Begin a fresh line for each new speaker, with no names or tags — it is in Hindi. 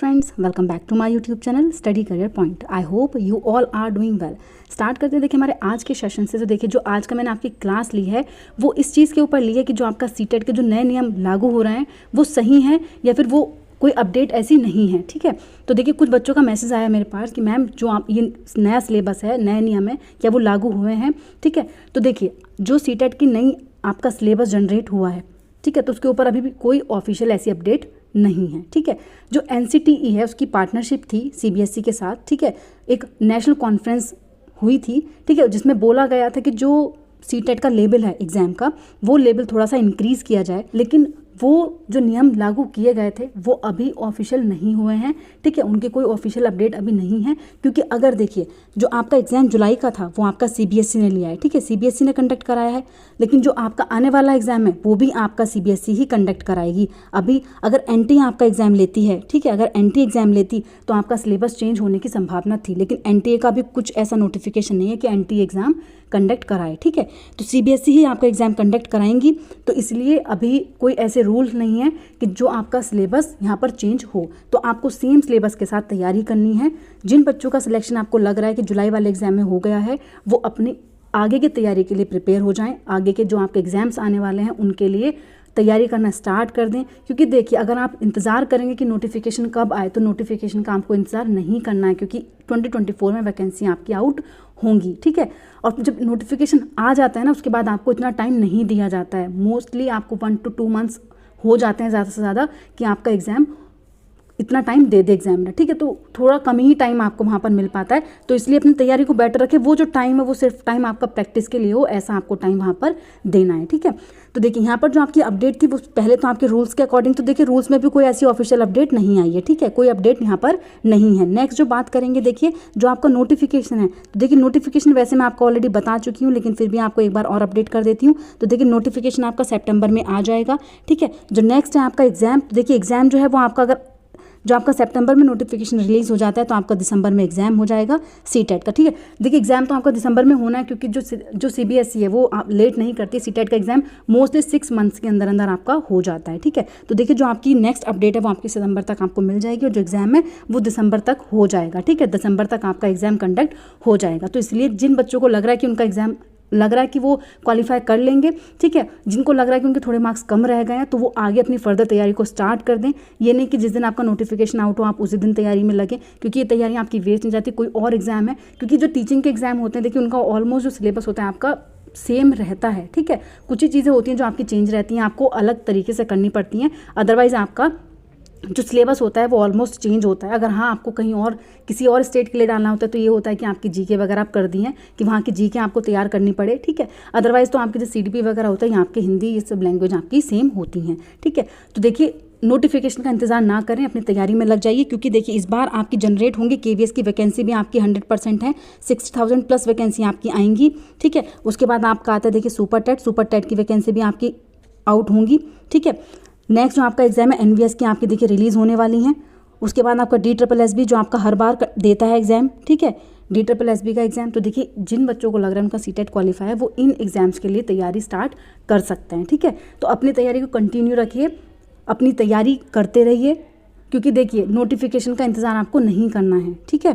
Friends, welcome back to my YouTube channel study career point. I hope you all are doing well. Start करते हैं देखिए हमारे आज के सेशन से। तो देखिए जो आज का मैंने आपकी क्लास ली है वो इस चीज़ के ऊपर ली है कि जो आपका सीटेट के जो नए नियम लागू हो रहे हैं वो सही हैं या फिर वो कोई अपडेट ऐसी नहीं है। ठीक है, तो देखिए कुछ बच्चों का मैसेज आया मेरे पास कि मैम जो आप ये नया सिलेबस है, नए नियम है, क्या वो लागू हुए हैं। ठीक है, तो देखिए जो सीटेट की नई आपका सिलेबस जनरेट हुआ है, ठीक है, तो उसके ऊपर अभी भी कोई ऑफिशियल ऐसी अपडेट नहीं है। ठीक है, जो NCTE है उसकी पार्टनरशिप थी CBSE के साथ। ठीक है, एक नेशनल कॉन्फ्रेंस हुई थी, ठीक है, जिसमें बोला गया था कि जो सीटेट का लेवल है एग्ज़ाम का, वो लेवल थोड़ा सा इंक्रीज़ किया जाए, लेकिन वो जो नियम लागू किए गए थे वो अभी ऑफिशियल नहीं हुए हैं। ठीक है, उनकी कोई ऑफिशियल अपडेट अभी नहीं है, क्योंकि अगर देखिए जो आपका एग्ज़ाम जुलाई का था वो आपका CBSE ने लिया है। ठीक है, CBSE ने कंडक्ट कराया है, लेकिन जो आपका आने वाला एग्ज़ाम है वो भी आपका CBSE ही कंडक्ट कराएगी। अभी अगर NTA आपका एग्ज़ाम लेती है, ठीक है, अगर NTA एग्ज़ाम लेती तो आपका सिलेबस चेंज होने की संभावना थी, लेकिन NTA का भी कुछ ऐसा नोटिफिकेशन नहीं है कि NTA एग्ज़ाम कंडक्ट कराए। ठीक है, तो CBSE ही आपका एग्ज़ाम कंडक्ट कराएंगी, तो इसलिए अभी कोई ऐसे रूल नहीं है कि जो आपका सिलेबस यहाँ पर चेंज हो। तो आपको सेम सिलेबस के साथ तैयारी करनी है। जिन बच्चों का सिलेक्शन आपको लग रहा है कि जुलाई वाले एग्ज़ाम में हो गया है, वो अपनी आगे की तैयारी के लिए प्रिपेयर हो जाएं। आगे के जो आपके एग्ज़ाम्स आने वाले हैं उनके लिए तैयारी करना स्टार्ट कर दें, क्योंकि देखिए अगर आप इंतज़ार करेंगे कि नोटिफिकेशन कब आए तो नोटिफिकेशन का आपको इंतज़ार नहीं करना है, क्योंकि 2024 में वैकेंसी आपकी आउट होंगी। ठीक है, और जब नोटिफिकेशन आ जाता है ना उसके बाद आपको इतना टाइम नहीं दिया जाता है। मोस्टली आपको 1 to 2 मंथ्स हो जाते हैं ज़्यादा से ज़्यादा कि आपका एग्ज़ाम इतना टाइम दे एग्जामिनर। ठीक है, तो थोड़ा कम ही टाइम आपको वहाँ पर मिल पाता है, तो इसलिए अपनी तैयारी को बेटर रखें। वो जो टाइम है वो सिर्फ टाइम आपका प्रैक्टिस के लिए हो, ऐसा आपको टाइम वहाँ पर देना है। ठीक है, तो देखिए यहाँ पर जो आपकी अपडेट थी वो पहले तो आपके रूल्स के अकॉर्डिंग, तो देखिए रूल्स में भी कोई ऐसी ऑफिशियल अपडेट नहीं आई है। ठीक है, कोई अपडेट यहाँ पर नहीं है। नेक्स्ट जो बात करेंगे देखिए जो आपका नोटिफिकेशन है, तो देखिए नोटिफिकेशन वैसे मैं आपको ऑलरेडी बता चुकी हूँ, लेकिन फिर भी आपको एक बार और अपडेट कर देती हूँ। तो देखिए नोटिफिकेशन आपका सितंबर में आ जाएगा। ठीक है, जो नेक्स्ट है आपका एग्जाम, तो देखिए एग्जाम जो है वो आपका अगर जो आपका सितंबर में नोटिफिकेशन रिलीज़ हो जाता है तो आपका दिसंबर में एग्जाम हो जाएगा सीटेट का। ठीक है, देखिए एग्जाम तो आपका दिसंबर में होना है, क्योंकि जो CBSE है वो आप लेट नहीं करती। सीटेट का एग्जाम मोस्टली 6 मंथ्स के अंदर अंदर आपका हो जाता है। ठीक है, तो देखिए जो आपकी नेक्स्ट अपडेट है वो आपकी सितंबर तक आपको मिल जाएगी, और जो एग्जाम है वो दिसंबर तक हो जाएगा। ठीक है, दिसंबर तक आपका एग्जाम कंडक्ट हो जाएगा। तो इसलिए जिन बच्चों को लग रहा है कि उनका एग्जाम लग रहा है कि वो क्वालिफाई कर लेंगे, ठीक है, जिनको लग रहा है कि उनके थोड़े मार्क्स कम रह गए हैं, तो वो आगे अपनी फर्दर तैयारी को स्टार्ट कर दें। ये नहीं कि जिस दिन आपका नोटिफिकेशन आउट हो आप उसी दिन तैयारी में लगें, क्योंकि ये तैयारी आपकी वेस्ट नहीं जाती। कोई और एग्जाम है, क्योंकि जो टीचिंग के एग्जाम होते हैं देखिए उनका ऑलमोस्ट जो सिलेबस होता है आपका सेम रहता है। ठीक है, कुछ ही चीज़ें होती हैं जो आपकी चेंज रहती हैं, आपको अलग तरीके से करनी पड़ती हैं, अदरवाइज़ आपका जो सिलेबस होता है वो ऑलमोस्ट चेंज होता है। अगर हाँ आपको कहीं और किसी और स्टेट के लिए डालना होता है तो ये होता है कि आपकी GK वगैरह आप कर दी हैं कि वहाँ की GK आपको तैयार करनी पड़े। ठीक है, अदरवाइज़ तो आपके जो CDP वगैरह होता है यहाँ आपकी हिंदी ये सब लैंग्वेज आपकी सेम होती हैं। ठीक है, तो देखिए नोटिफिकेशन का इंतजार ना करें, अपनी तैयारी में लग जाइए, क्योंकि देखिए इस बार आपकी जनरेट होंगी KVS की वैकेंसी भी आपकी 100% है। 60,000 प्लस वैकेंसी आपकी आएंगी। ठीक है, उसके बाद आपका आता है देखिए सुपर टेट की वैकेंसी भी आपकी आउट होंगी। ठीक है, नेक्स्ट जो आपका एग्जाम है NVS की आपकी देखिए रिलीज़ होने वाली हैं। उसके बाद आपका DSSB जो आपका हर बार देता है एग्ज़ाम। ठीक है, DSSB का एग्ज़ाम, तो देखिए जिन बच्चों को लग रहा है उनका सीटेट क्वालिफाई है वो इन एग्ज़ाम्स के लिए तैयारी स्टार्ट कर सकते हैं। ठीक है, तो अपनी तैयारी को कंटिन्यू रखिए, अपनी तैयारी करते रहिए, क्योंकि देखिए नोटिफिकेशन का इंतज़ार आपको नहीं करना है। ठीक है।